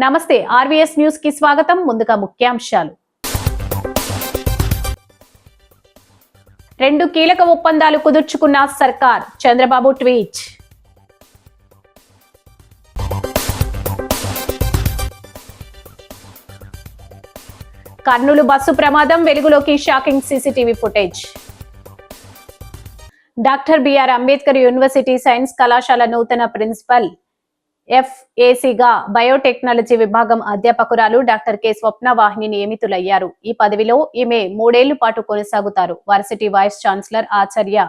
నమస్తే RVS news కి స్వాగతం. ముందుగా ముఖ్యాంశాలు. 2 కీలక ఒప్పందాలు కుదుర్చుకున్న సర్కార్, చంద్రబాబు ట్వీట్. కర్నూలు బస్సు ప్రమాదం, వెలుగులోకి shocking CCTV footage. Doctor BR Ambedkar university science కళాశాల నూతన ప్రిన్సిపల్ FACగా బయోటెక్నాలజీ విభాగం అధ్యాపకురాలు డాక్టర్ కె స్వప్న వాహిని నియమితులయ్యారు. ఈ పదవిలో ఈమె 3 ఏళ్ల పాటు కొనసాగుతారు. వర్సిటీ వైస్ ఛాన్సలర్ ఆచార్య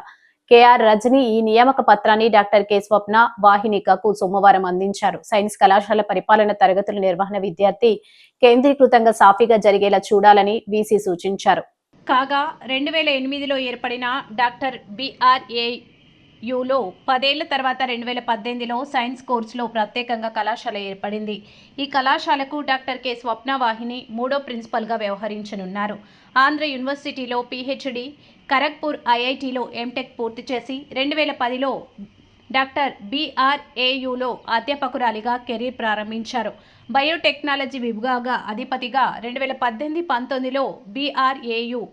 KR రజని ఈ నియామక పత్రాన్ని డాక్టర్ కె స్వప్న వాహినికకు సోమవారం అందించారు. సైన్స్ కళాశాల పరిపాలన తరగతుల నిర్వహణ విద్యార్థి కేంద్రీకృతంగా సాఫీగా జరిగేలా చూడాలని VC సూచించారు. కాగా 2008లో ఏర్పడిన డాక్టర్ BRAUలో 10 ఏళ్ల తర్వాత 2018లో సైన్స్ కోర్సులో ప్రత్యేకంగా కళాశాల ఏర్పడింది. ఈ కళాశాలకు డాక్టర్ కె స్వప్న వాహిని 3వ ప్రిన్సిపల్గా వ్యవహరించనున్నారు. ఆంధ్ర యూనివర్సిటీలో PhD, ఖరగ్పూర్ IITలో MTech పూర్తి చేసి 2010లో డాక్టర్ BRAUలో అధ్యాపకురాలిగా కెరీర్ ప్రారంభించారు. బయోటెక్నాలజీ విభాగ అధిపతిగా 2018-19లో BRAU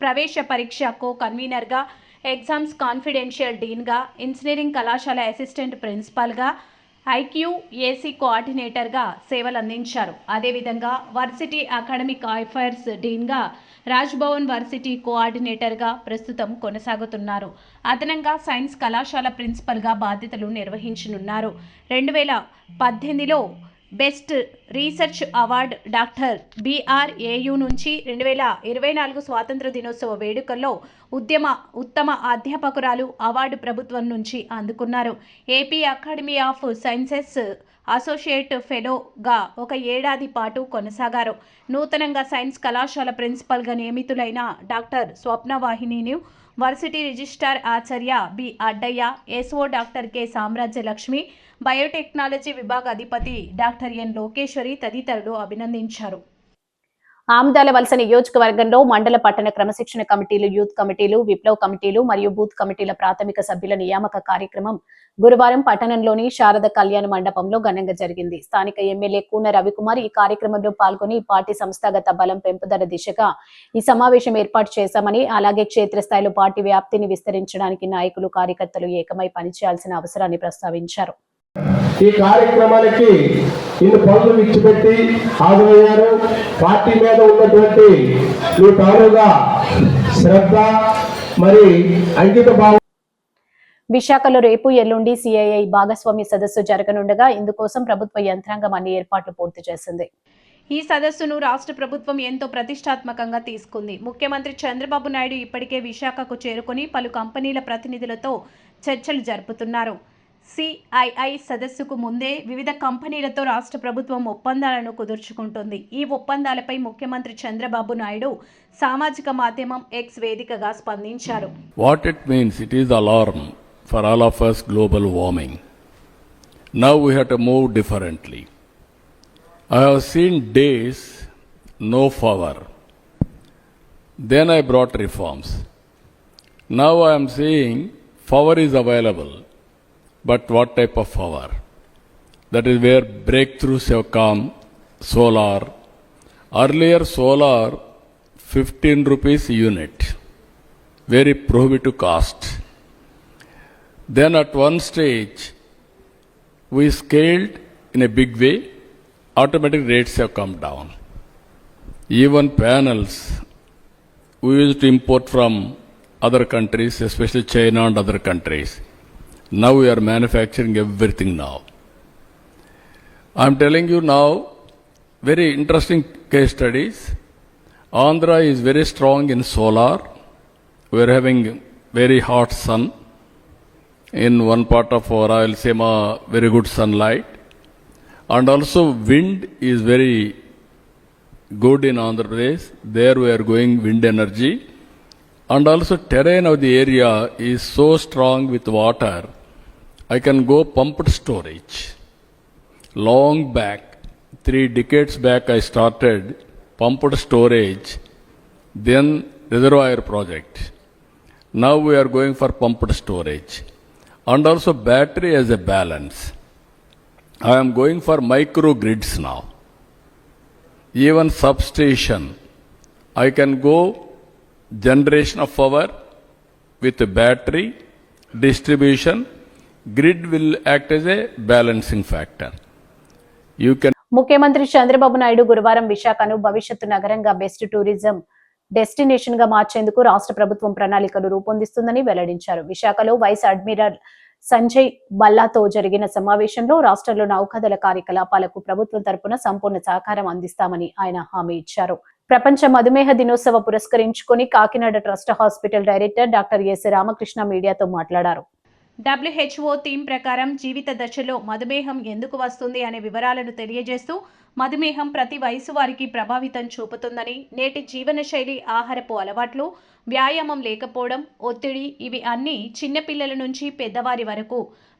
ప్రవేశ పరీక్ష కో కన్వీనర్గా, ఎగ్జామ్స్ కాన్ఫిడెన్షియల్ డీన్గా, ఇంజనీరింగ్ కళాశాల అసిస్టెంట్ ప్రిన్సిపాల్గా, IQAC కోఆర్డినేటర్గా సేవలందించారు. అదేవిధంగా వర్సిటీ అకాడమిక్ అఫైర్స్ డీన్గా, రాజ్భవన్ వర్సిటీ కోఆర్డినేటర్గా ప్రస్తుతం కొనసాగుతున్నారు. అదనంగా సైన్స్ కళాశాల ప్రిన్సిపల్గా బాధ్యతలు నిర్వహించనున్నారు. 2018లో best research award doctor BRAU నుంచి 2024 స్వాతంత్ర దినోత్సవ వేడుకల్లో ఉత్తమ అధ్యాపకురాలు అవార్డు ప్రభుత్వం నుంచి అందుకున్నారు. AP academy of sciences associate ఫెలోగా 1 ఏడాది పాటు కొనసాగారు. నూతనంగా సైన్స్ కళాశాల ప్రిన్సిపల్గా నియమితులైన డాక్టర్ స్వప్న వాహినిని వర్సిటీ రిజిస్ట్రార్ ఆచార్య B Addaiah, SO doctor K Samrajyalakshmi, biotechnology విభాగ అధిపతి డాక్టర్ N లోకేశ్వరి తదితరులు అభినందించారు. ఆమదాల వలస నియోజకవర్గంలో మండల పట్టణ క్రమశిక్షణ కమిటీలు, యూత్ కమిటీలు, విప్లవ్ కమిటీలు మరియు బూత్ కమిటీల ప్రాథమిక సభ్యుల నియామక కార్యక్రమం గురువారం పట్టణంలోని శారద కళ్యాణ మండపంలో ఘనంగా జరిగింది. స్థానిక ఎమ్మెల్యే కూన రవికుమార్ ఈ కార్యక్రమంలో పాల్గొని పార్టీ సంస్థాగత బలం పెంపుదల దిశగా ఈ సమావేశం ఏర్పాటు చేశామని, అలాగే క్షేత్రస్థాయిలో పార్టీ వ్యాప్తిని విస్తరించడానికి నాయకులు, కార్యకర్తలు ఏకమై పనిచేయాల్సిన అవసరాన్ని ప్రస్తావించారు. ఈ కార్యక్రమానికి ఇన్ని పనులు ఇచ్చిపెట్టి హాజరయ్యారు. పార్టీ మీద ఉన్నటువంటి మీ పౌరుగా శ్రద్ధ మరి అంకిత భావం. విశాఖలో రేపు ఎల్లుండి CII భాగస్వామ్య సదస్సు జరగనుండగా ఇందుకోసం ప్రభుత్వ యంత్రాంగం అన్ని ఏర్పాట్లు పూర్తి చేసింది. ఈ సదస్సును రాష్ట్ర ప్రభుత్వం ఎంతో ప్రతిష్టాత్మకంగా తీసుకుంది. ముఖ్యమంత్రి చంద్రబాబు నాయుడు ఇప్పటికే విశాఖకు చేరుకుని పలు కంపెనీల ప్రతినిధులతో చర్చలు జరుపుతున్నారు. CII సదస్సుకు ముందే వివిధ కంపెనీలతో రాష్ట్ర ప్రభుత్వం ఒప్పందాలను కుదుర్చుకుంటుంది. ఈ ఒప్పందాలపై ముఖ్యమంత్రి చంద్రబాబు నాయుడు సామాజిక మాధ్యమం X వేదికగా స్పందించారు. What it means, it is the alarm for all of us global warming. Now we have to move differently. I have seen days no power. Then I brought reforms. Now I am saying power is available. But what type of power? That is where breakthroughs have come. Solar. Earlier solar 15 rupees unit. Very prohibitive cost. Then at one stage we scaled in a big way. Automatic rates have come down. Even panels we used to import from other countries, especially China and other countries. Now we are manufacturing everything now. I am telling you now, very interesting case studies. Andhra is very strong in solar. We are having very hot sun. In one part of our Rayalaseema, very good sunlight. And also wind is very good in Andhra Pradesh. There we are going wind energy. And also terrain of the area is so strong with water. I can go pumped storage. Long back, 3 decades back I started pumped storage, then reservoir project. Now we are going for pumped storage. And also battery as a balance. I am going for microgrids now. Even substation, I can go generation of power with a battery, distribution, grid will act as a balancing factor. You can ముఖ్యమంత్రి చంద్రబాబు నాయుడు గురువారం విశాఖను భవిష్యత్తు నగరంగా best tourism destination గా మార్చేందుకు రాష్ట్ర ప్రభుత్వం ప్రణాళికలు రూపొందిస్తుందని వెల్లడించారు. విశాఖలో వైస్ అడ్మిరల్ సంజయ్ బల్లాతో జరిగిన సమావేశంలో రాష్ట్రంలో నౌకాదళ కార్యకలాపాలకు ప్రభుత్వం తరపున సంపూర్ణ సహకారం అందిస్తామని ఆయన హామీ ఇచ్చారు. ప్రపంచ మధుమేహ దినోత్సవ పురస్కరించుకుని Kakinada trust hospital director doctor yes Ramakrishna మీడియాతో మాట్లాడారు. WHO థీమ్ ప్రకారం జీవిత దశలో మధుమేహం ఎందుకు వస్తుంది అనే వివరాలను తెలియజేస్తూ మధుమేహం ప్రతి వయసు వారికి ప్రభావితం చూపుతుందని, నేటి జీవనశైలి, ఆహారపు అలవాట్లు, వ్యాయామం లేకపోవడం, ఒత్తిడి ఇవి అన్నీ చిన్నపిల్లల నుంచి పెద్దవారి వరకు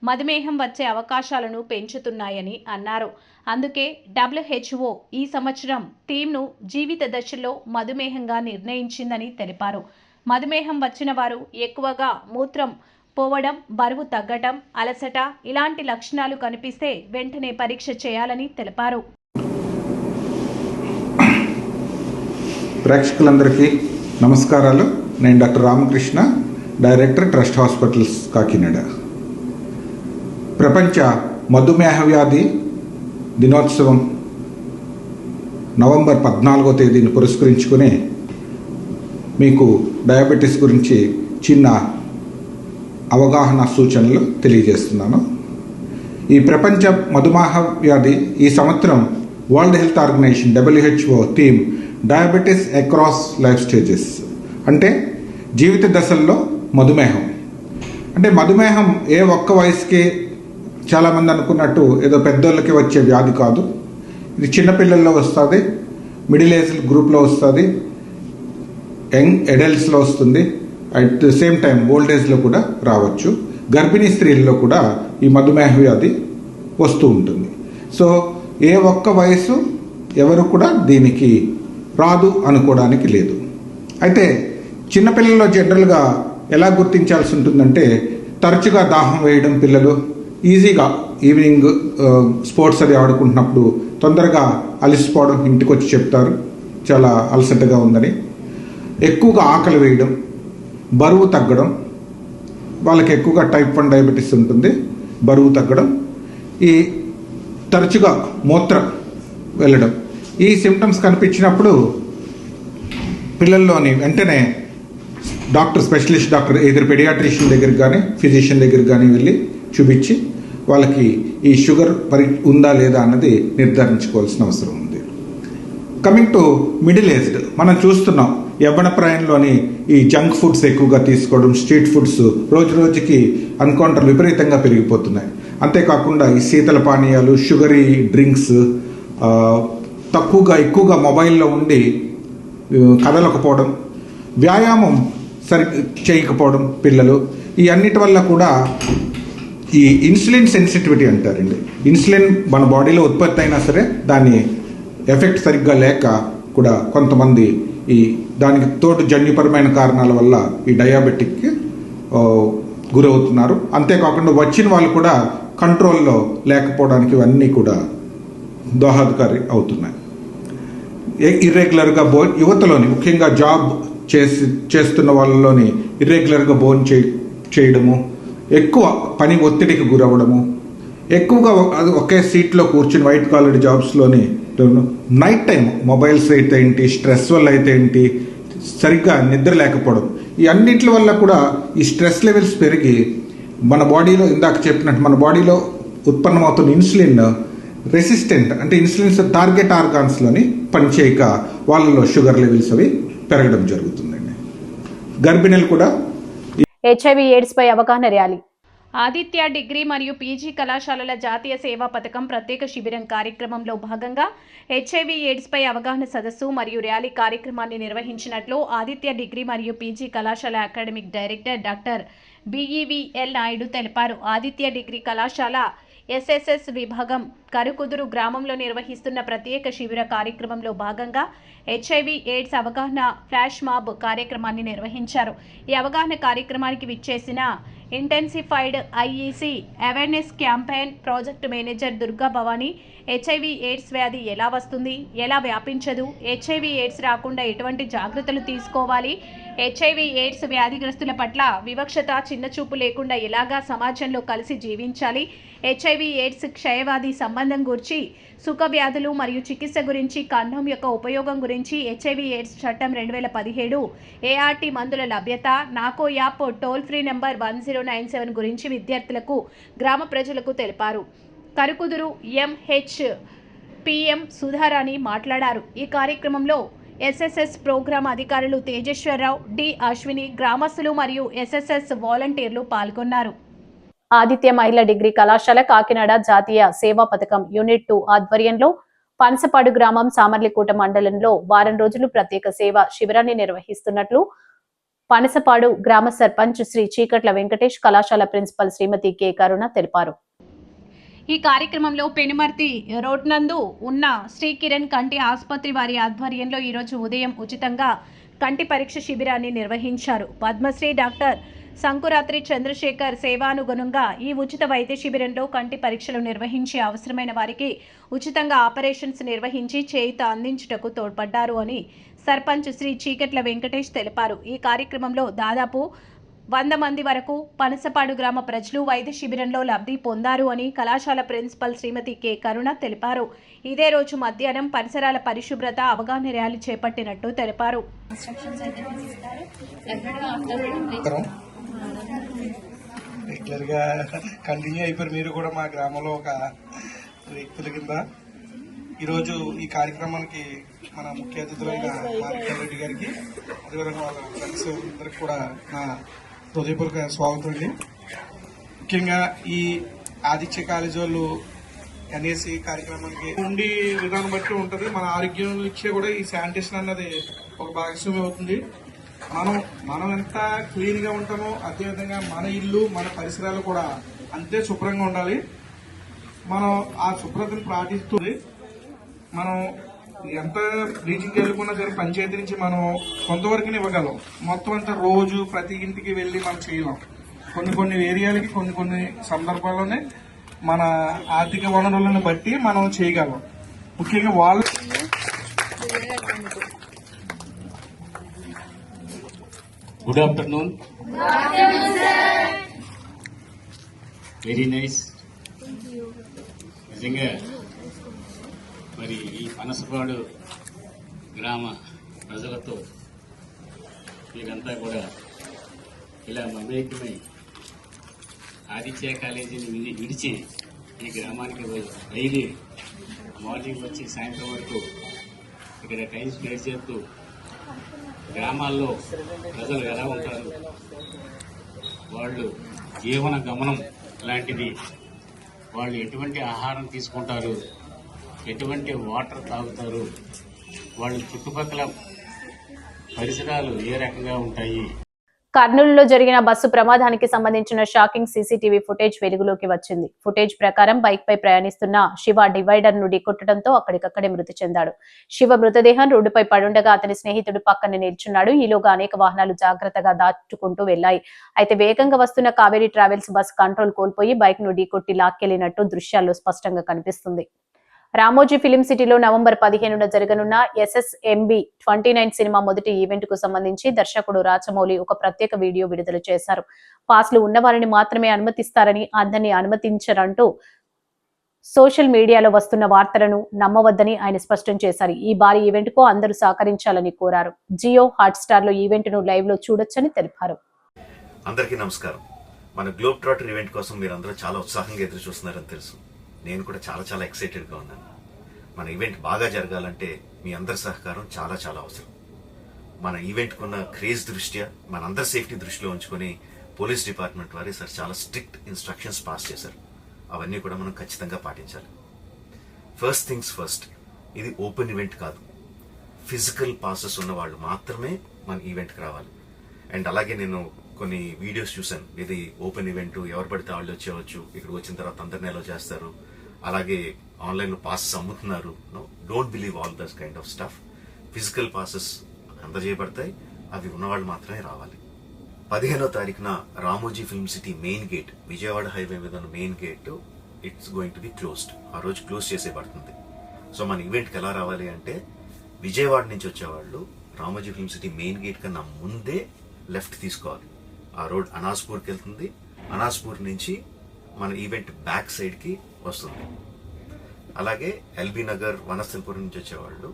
మధుమేహం వచ్చే అవకాశాలను పెంచుతున్నాయని అన్నారు. అందుకే WHO ఈ సంవత్సరం థీమ్ను జీవిత దశలో మధుమేహంగా నిర్ణయించిందని తెలిపారు. మధుమేహం వచ్చిన వారు ఎక్కువగా మూత్రం పోవడం, బరువు తగ్గటం, అలసట ఇలాంటి లక్షణాలు కనిపిస్తే వెంటనే పరీక్ష చేయాలని తెలిపారు. ప్రేక్షకులందరికీ నమస్కారాలు. నేను doctor Ramakrishna, director trust hospitals Kakinada. ప్రపంచ మధుమేహ వ్యాధి దినోత్సవం నవంబర్ 14వ తేదీని పురస్కరించుకుని మీకు డయాబెటీస్ గురించి చిన్న అవగాహన సూచనలు తెలియజేస్తున్నాను. ఈ ప్రపంచ మధుమేహ వ్యాధి ఈ సంవత్సరం world health organization WHO theme diabetes across life stages, అంటే జీవిత దశల్లో మధుమేహం. అంటే మధుమేహం ఏ ఒక్క వయసుకి చాలామంది అనుకున్నట్టు ఏదో పెద్దోళ్ళకి వచ్చే వ్యాధి కాదు. ఇది చిన్నపిల్లల్లో వస్తుంది, మిడిల్ ఏజ్ గ్రూప్లో వస్తుంది, యంగ్ అడల్ట్స్లో వస్తుంది, at the same time old ఏజ్లో కూడా రావచ్చు. గర్భిణీ స్త్రీల్లో కూడా ఈ మధుమేహ వ్యాధి వస్తూ ఉంటుంది. సో ఏ ఒక్క వయసు ఎవరు కూడా దీనికి రాదు అనుకోవడానికి లేదు. అయితే చిన్నపిల్లల్లో జనరల్గా ఎలా గుర్తించాల్సి ఉంటుందంటే, తరచుగా దాహం వేయడం, పిల్లలు ఈజీగా ఈవినింగ్ స్పోర్ట్స్ అది ఆడుకుంటున్నప్పుడు తొందరగా అలసిపోవడం, ఇంటికి వచ్చి చెప్తారు చాలా అలసటగా ఉందని. ఎక్కువగా ఆకలి వేయడం, బరువు తగ్గడం, వాళ్ళకి ఎక్కువగా టైప్ 1 డయాబెటీస్ ఉంటుంది, బరువు తగ్గడం, ఈ తరచుగా మూత్రం వెళ్ళడం, ఈ సిమ్టమ్స్ కనిపించినప్పుడు పిల్లల్లోని వెంటనే స్పెషలిస్ట్ డాక్టర్ ఎదురు పెడియాట్రిషియన్ దగ్గరికి కానీ ఫిజిషియన్ దగ్గరికి కానీ వెళ్ళి చూపించి వాళ్ళకి ఈ షుగర్ ఉందా లేదా అన్నది నిర్ధారించుకోవాల్సిన అవసరం ఉంది. కమింగ్ టు మిడిల్ ఏజ్డ్, మనం చూస్తున్నాం యవ్వన ప్రాయంలోని ఈ జంక్ ఫుడ్స్ ఎక్కువగా తీసుకోవడం, స్ట్రీట్ ఫుడ్స్ రోజు రోజుకి అన్కౌంటర్లు విపరీతంగా పెరిగిపోతున్నాయి. అంతేకాకుండా ఈ శీతల పానీయాలు, షుగరీ డ్రింక్స్, ఎక్కువగా మొబైల్లో ఉండి కదలకపోవడం, వ్యాయామం చేయకపోవడం పిల్లలు, ఈ అన్నిటి వల్ల కూడా ఈ ఇన్సులిన్ సెన్సిటివిటీ అంటారండి. ఇన్సులిన్ మన బాడీలో ఉత్పత్తి అయినా సరే దాని ఎఫెక్ట్ సరిగ్గా లేక కూడా కొంతమంది దానికి తోడు జన్యుపరమైన కారణాల వల్ల ఈ డయాబెటిక్కి గురవుతున్నారు. అంతేకాకుండా వచ్చిన వాళ్ళు కూడా కంట్రోల్లో లేకపోవడానికి ఇవన్నీ కూడా దోహదకారి అవుతున్నాయి. ఇర్రెగ్యులర్గా యువతలోని ముఖ్యంగా జాబ్ చేస్తున్న వాళ్ళలోని ఇర్రెగ్యులర్గా చేయడము, ఎక్కువ పని ఒత్తిడికి గురవ్వడము, ఎక్కువగా ఒకే సీట్లో కూర్చుని వైట్ కాలర్ జాబ్స్లోని నైట్ టైం మొబైల్స్ అయితే ఏంటి, స్ట్రెస్ వల్ల అయితే ఏంటి, సరిగ్గా నిద్ర లేకపోవడం, ఈ అన్నింటి వల్ల కూడా ఈ స్ట్రెస్ లెవెల్స్ పెరిగి మన బాడీలో ఇందాక చెప్పినట్టు మన బాడీలో ఉత్పన్నమవుతున్న ఇన్సులిన్ రెసిస్టెంట్, అంటే ఇన్సులిన్స్ టార్గెట్ ఆర్గాన్స్లోని పనిచేయక వాళ్ళలో షుగర్ లెవెల్స్ అవి పెరగడం జరుగుతుందండి. గర్భిణీలు కూడా HIV ఎయిడ్స్ పై అవగాహన ర్యాలీ. ఆదిత్య డిగ్రీ మరియు పీజీ కళాశాలల జాతీయ సేవా పథకం ప్రత్యేక శిబిరం కార్యక్రమంలో భాగంగా HIV ఎయిడ్స్ పై అవగాహన సదస్సు మరియు ర్యాలీ కార్యక్రమాన్ని నిర్వహించినట్లు ఆదిత్య డిగ్రీ మరియు పీజీ కళాశాల academic director doctor BEVL Naidu తెలిపారు. ఆదిత్య డిగ్రీ కళాశాల SSS విభాగం కరుకుదురు గ్రామంలో నిర్వహిస్తున్న ప్రత్యేక శిబిర కార్యక్రమంలో భాగంగా హెచ్ఐవి ఎయిడ్స్ అవగాహన ఫ్లాష్ మాబ్ కార్యక్రమాన్ని నిర్వహించారు. ఈ అవగాహన కార్యక్రమానికి విచ్చేసిన intensified IEC awareness campaign project manager Durga Bhavani HIV AIDS వ్యాధి ఎలా వస్తుంది, ఎలా వ్యాపించదు, హెచ్ఐవి ఎయిడ్స్ రాకుండా ఎటువంటి జాగ్రత్తలు తీసుకోవాలి, హెచ్ఐవి ఎయిడ్స్ వ్యాధిగ్రస్తుల పట్ల వివక్షత చిన్నచూపు లేకుండా ఎలాగా సమాజంలో కలిసి జీవించాలి, హెచ్ఐవి ఎయిడ్స్ క్షయవ్యాధి సంబంధం గురించి, సుఖ వ్యాధులు మరియు చికిత్స గురించి, కండోమ్ యొక్క ఉపయోగం గురించి, హెచ్ఐవి ఎయిడ్స్ చట్టం 2017, ఏఆర్టీ మందుల లభ్యత, నాకో యాప్ టోల్ ఫ్రీ నెంబర్ 1097 గురించి విద్యార్థులకు, గ్రామ ప్రజలకు తెలిపారు. కరుకుదురు ఎంహెచ్పిఎం సుధారాణి మాట్లాడారు. ఈ కార్యక్రమంలో ఎస్ఎస్ఎస్ ప్రోగ్రాం అధికారులు తేజేశ్వరరావు, డి అశ్విని, గ్రామస్తులు మరియు ఎస్ఎస్ఎస్ వాలంటీర్లు పాల్గొన్నారు. ఆదిత్య మహిళా డిగ్రీ కళాశాల కాకినాడ జాతీయ సేవా పథకం యూనిట్ 2 ఆధ్వర్యంలో పనసపాడు గ్రామం సామర్లకోట మండలంలో వారం రోజులు ప్రత్యేక సేవా శిబిరాన్ని నిర్వహిస్తున్నట్లు పనసపాడు గ్రామ సర్పంచ్ శ్రీ చీకట్ల వెంకటేష్, కళాశాల ప్రిన్సిపల్ శ్రీమతి కె కరుణ తెలిపారు. ఈ కార్యక్రమంలో పెనుమర్తి రోడ్ నందు ఉన్న శ్రీ కిరణ్ కంటి ఆసుపత్రి వారి ఆధ్వర్యంలో ఈరోజు ఉదయం ఉచితంగా కంటి పరీక్ష శిబిరాన్ని నిర్వహించారు. పద్మశ్రీ డాక్టర్ సంకురాత్రి చంద్రశేఖర్ సేవానుగుణంగా ఈ ఉచిత వైద్య శిబిరంలో కంటి పరీక్షలు నిర్వహించి అవసరమైన వారికి ఉచితంగా ఆపరేషన్స్ నిర్వహించి చేయూత అందించుటకు తోడ్పడ్డారు అని సర్పంచ్ శ్రీ చీకట్ల వెంకటేష్ తెలిపారు. ఈ కార్యక్రమంలో దాదాపు 100 మంది వరకు పనసపాడు గ్రామ ప్రజలు వైద్య శిబిరంలో లబ్ధి పొందారు అని కళాశాల ప్రిన్సిపల్ శ్రీమతి కె కరుణ తెలిపారు. ఇదే రోజు మధ్యాహ్నం పరిసరాల పరిశుభ్రత అవగాహన ర్యాలీ చేపట్టినట్టు తెలిపారు. రెగ్యులర్గా కంటిన్యూ అయిపోయారు. మీరు కూడా మా గ్రామంలో ఒక వ్యక్తుల కింద ఈరోజు ఈ కార్యక్రమానికి మన ముఖ్య అతిథులైన మార్కెట్ రెడ్డి గారికి, అదేవిధంగా వాళ్ళ ఫ్రెండ్స్ అందరికి కూడా నా హృదయపూర్వక స్వాగతం అండి. ముఖ్యంగా ఈ ఆదిత్య కాలేజ్ వాళ్ళు ఎన్ఏసి కార్యక్రమానికి ఉండి విధానం బట్టి ఉంటుంది. మన ఆరోగ్యం ఇచ్చే కూడా ఈ శానిటేషన్ అన్నది ఒక భాగస్వామ్యం అవుతుంది. మనం ఎంత క్లీన్ గా ఉంటామో అదేవిధంగా మన ఇల్లు మన పరిసరాలు కూడా అంతే శుభ్రంగా ఉండాలి. మనం ఆ శుభ్రతను పాటిస్తుంది. మనం ఎంత బ్లీచింగ్ వెళ్ళుకున్నా సరే పంచాయతీ నుంచి మనం కొంతవరకు ఇవ్వగలం. మొత్తం అంతా రోజు ప్రతి ఇంటికి వెళ్ళి మనం చేయలేం. కొన్ని ఏరియాలకి కొన్ని సందర్భాల్లోనే మన ఆర్థిక వనరులను బట్టి మనం చేయగలం. ముఖ్యంగా వాళ్ళు గుడ్ ఆఫ్టర్నూన్. Very nice. నిజంగా మరి ఈ పనసపాడు గ్రామ ప్రజలతో మీరంతా కూడా ఇలా మమేకమై ఆదిత్య కాలేజీని విడిచి ఈ గ్రామానికి డైలీ మార్నింగ్ వచ్చి సాయంత్రం వరకు ఇక్కడ టైం స్పెండ్ చేస్తూ గ్రామాల్లో ప్రజలు ఎలా ఉంటారు, వాళ్ళు జీవన గమనం లాంటిది, వాళ్ళు ఎటువంటి ఆహారం తీసుకుంటారు, ఎటువంటి వాటర్ తాగుతారు, వాళ్ళు చుట్టుపక్కల పరిసరాలు ఏ రకంగా ఉంటాయి. కర్నూలులో జరిగిన బస్సు ప్రమాదానికి సంబంధించిన షాకింగ్ సీసీటీవీ ఫుటేజ్ వెలుగులోకి వచ్చింది. ఫుటేజ్ ప్రకారం బైక్ పై ప్రయాణిస్తున్న శివ డివైడర్ ను ఢీకొట్టడంతో అక్కడికక్కడే మృతి చెందాడు. శివ మృతదేహం రోడ్డుపై పడుండగా అతని స్నేహితుడు పక్కన నిల్చున్నాడు. ఈలోగా అనేక వాహనాలు జాగ్రత్తగా దాటుకుంటూ వెళ్లాయి. అయితే వేగంగా వస్తున్న కావేరీ ట్రావెల్స్ బస్సు కంట్రోల్ కోల్పోయి బైక్ ను ఢీకొట్టి లాక్కెళ్లినట్టు దృశ్యాల్లో స్పష్టంగా కనిపిస్తుంది. రామోజీ ఫిలిం సిటీలో నవంబర్ 15న జరగనున్న SSMB 29 సినిమా మొదటి ఈవెంట్ కు సంబంధించి దర్శకుడు రాజమౌళి ఒక ప్రత్యేక వీడియో విడుదల చేశారు. పాస్లు ఉన్నవారిని మాత్రమే అనుమతిస్తారని, అందరినీ అనుమతించరంటూ సోషల్ మీడియాలో వస్తున్న వార్తలను నమ్మవద్దని ఆయన స్పష్టం చేశారు. ఈ భారీ ఈవెంట్ కు అందరూ సహకరించాలని కోరారు. జియో హాట్స్టార్ లో ఈవెంట్ ను లైవ్ లో చూడొచ్చని తెలిపారు. అందరికీ నమస్కారం. మన గ్లోబ్ ట్రాటర్ ఈవెంట్ కోసం మీరు అందరూ చాలా ఉత్సాహంగా ఎదురు చూస్తున్నారని తెలుసు. నేను కూడా చాలా ఎక్సైటెడ్గా ఉన్నాను. మన ఈవెంట్ బాగా జరగాలంటే మీ అందరి సహకారం చాలా అవసరం. మన ఈవెంట్కి ఉన్న క్రేజ్ దృష్ట్యా మనందరి సేఫ్టీ దృష్టిలో ఉంచుకొని పోలీస్ డిపార్ట్మెంట్ వారు సార్ చాలా స్ట్రిక్ట్ ఇన్స్ట్రక్షన్స్ పాస్ చేశారు. అవన్నీ కూడా మనం ఖచ్చితంగా పాటించాలి. ఫస్ట్ థింగ్స్ ఫస్ట్, ఇది ఓపెన్ ఈవెంట్ కాదు. ఫిజికల్ పాసెస్ ఉన్న వాళ్ళు మాత్రమే మన ఈవెంట్కి రావాలి. అండ్ అలాగే నేను కొన్ని వీడియోస్ చూశాను. ఇది ఓపెన్ ఈవెంట్, ఎవరు పడితే వాళ్ళు వచ్చేవచ్చు, ఇక్కడికి వచ్చిన తర్వాత అందరినీ ఎలా చేస్తారు, అలాగే ఆన్లైన్ లో పాసెస్ అమ్ముతున్నారు. Don't believe all this kind of stuff. Physical passes అందజేయబడతాయి. అవి ఉన్నవాళ్ళు మాత్రమే రావాలి. 15వ తారీఖున Ramoji film city main gate, Vijayawada highway మీద ఉన్న main gate it's going to be closed. ఆ రోజు క్లోజ్ చేసేయబడుతుంది. సో మన ఈవెంట్కి ఎలా రావాలి అంటే, విజయవాడ నుంచి వచ్చేవాళ్ళు Ramoji film city main gate కన్నా ముందే లెఫ్ట్ తీసుకోవాలి. ఆ రోడ్ అనాస్పూర్కి వెళ్తుంది. అనాస్పూర్ నుంచి మన ఈవెంట్ బ్యాక్ సైడ్కి వస్తుంది. అలాగే ఎల్బీ నగర్, వనస్థలపురం నుంచి వచ్చేవాళ్ళు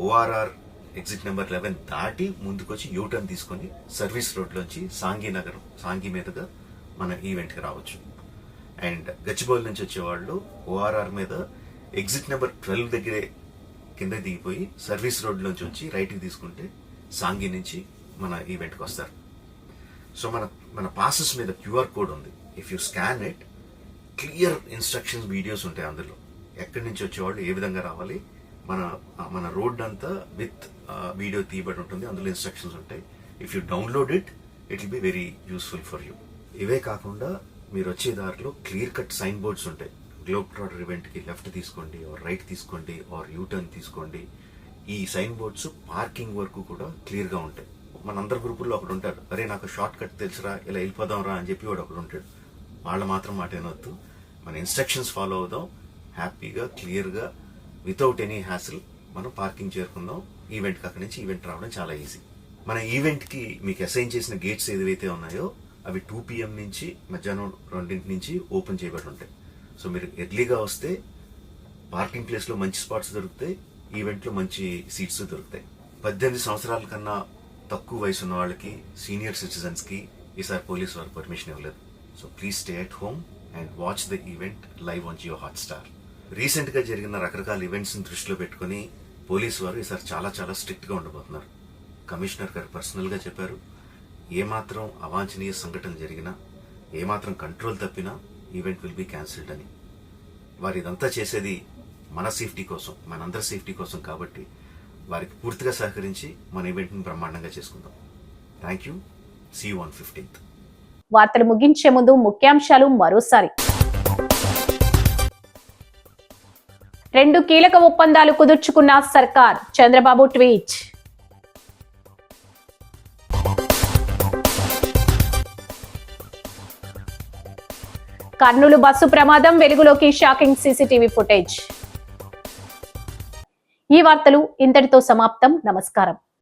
ఓఆర్ఆర్ ఎగ్జిట్ నెంబర్ 11 దాటి ముందుకొచ్చి యూటర్న్ తీసుకొని సర్వీస్ రోడ్లోంచి సాంఘీ మీదుగా మన ఈవెంట్కి రావచ్చు. అండ్ గచ్చిబౌలి నుంచి వచ్చేవాళ్ళు ఓఆర్ఆర్ మీద ఎగ్జిట్ నెంబర్ 12 దగ్గరే కింద దిగిపోయి సర్వీస్ రోడ్లోంచి వచ్చి రైట్కి తీసుకుంటే సాంఘీ నుంచి మన ఈవెంట్కి వస్తారు. సో మన పాసెస్ మీద క్యూఆర్ కోడ్ ఉంది. If you scan it, clear instructions videos ఉంటాయి అందులో. ఎక్కడి నుంచి వచ్చేవాళ్ళు ఏ విధంగా రావాలి, మన రోడ్ అంతా విత్ వీడియో తీయబడి ఉంటుంది. అందులో ఇన్స్ట్రక్షన్స్ ఉంటాయి. If you download it will be very useful for you. ఇవే కాకుండా మీరు వచ్చే దారిలో క్లియర్ కట్ సైన్ బోర్డ్స్ ఉంటాయి. గ్లోబ్ ట్రాటర్ ఈవెంట్కి లెఫ్ట్ తీసుకోండి, ఆర్ రైట్ తీసుకోండి, ఆర్ యూటర్న్ తీసుకోండి. ఈ సైన్ బోర్డ్స్ పార్కింగ్ వరకు కూడా క్లియర్గా ఉంటాయి. మనందరి గ్రూపుల్లో ఒకడు ఉంటాడు, అరే నాకు షార్ట్ కట్ తెలుసురా, ఇలా వెళ్ళిపోదాం రా అని చెప్పి వాడు ఒకడు ఉంటాడు. వాళ్ళ మాత్రం మాట వినొద్దు. మన ఇన్స్ట్రక్షన్స్ ఫాలో అవుదాం. హ్యాపీగా, క్లియర్గా, వితౌట్ ఎనీ హ్యాసిల్ మనం పార్కింగ్ చేరుకుందాం. ఈవెంట్కి అక్కడి నుంచి ఈవెంట్ రావడం చాలా ఈజీ. మన ఈవెంట్కి మీకు అసైన్ చేసిన గేట్స్ ఏదైతే ఉన్నాయో అవి 2 PM నుంచి మధ్యాహ్నం 2 నుంచి ఓపెన్ చేయబడి ఉంటాయి. సో మీరు ఎర్లీగా వస్తే పార్కింగ్ ప్లేస్లో మంచి స్పాట్స్ దొరుకుతాయి, ఈవెంట్లో మంచి సీట్స్ దొరుకుతాయి. 18 సంవత్సరాల కన్నా తక్కువ వయసు ఉన్న వాళ్ళకి, సీనియర్ సిటిజన్స్కి ఈసారి పోలీసు వారు పర్మిషన్ ఇవ్వలేదు. So please stay at home and watch the event live on Jio Hotstar. రీసెంట్గా జరిగిన రకరకాల ఈవెంట్స్ని దృష్టిలో పెట్టుకుని పోలీసు వారు ఈసారి చాలా స్ట్రిక్ట్గా ఉండబోతున్నారు. కమిషనర్ గారు పర్సనల్గా చెప్పారు, ఏమాత్రం అవాంఛనీయ సంఘటన జరిగినా, ఏమాత్రం కంట్రోల్ తప్పినా ఈవెంట్ విల్ బీ క్యాన్సిల్డ్ అని. వారు ఇదంతా చేసేది మన సేఫ్టీ కోసం, మనందరి సేఫ్టీ కోసం. కాబట్టి వారికి పూర్తిగా సహకరించి మన ఈవెంట్ని బ్రహ్మాండంగా చేసుకుందాం. Thank you. See you on 15th. వార్తలు ముగించే ముందు ముఖ్యాంశాలు మరోసారి. 2 కీలక ఒప్పందాలు కుదుర్చుకున్న సర్కార్, చంద్రబాబు ట్వీట్. కర్నూలు బస్సు ప్రమాదం, వెలుగులోకి షాకింగ్ సీసీటీవీ ఫుటేజ్. ఈ వార్తలు ఇంతటితో సమాప్తం. నమస్కారం.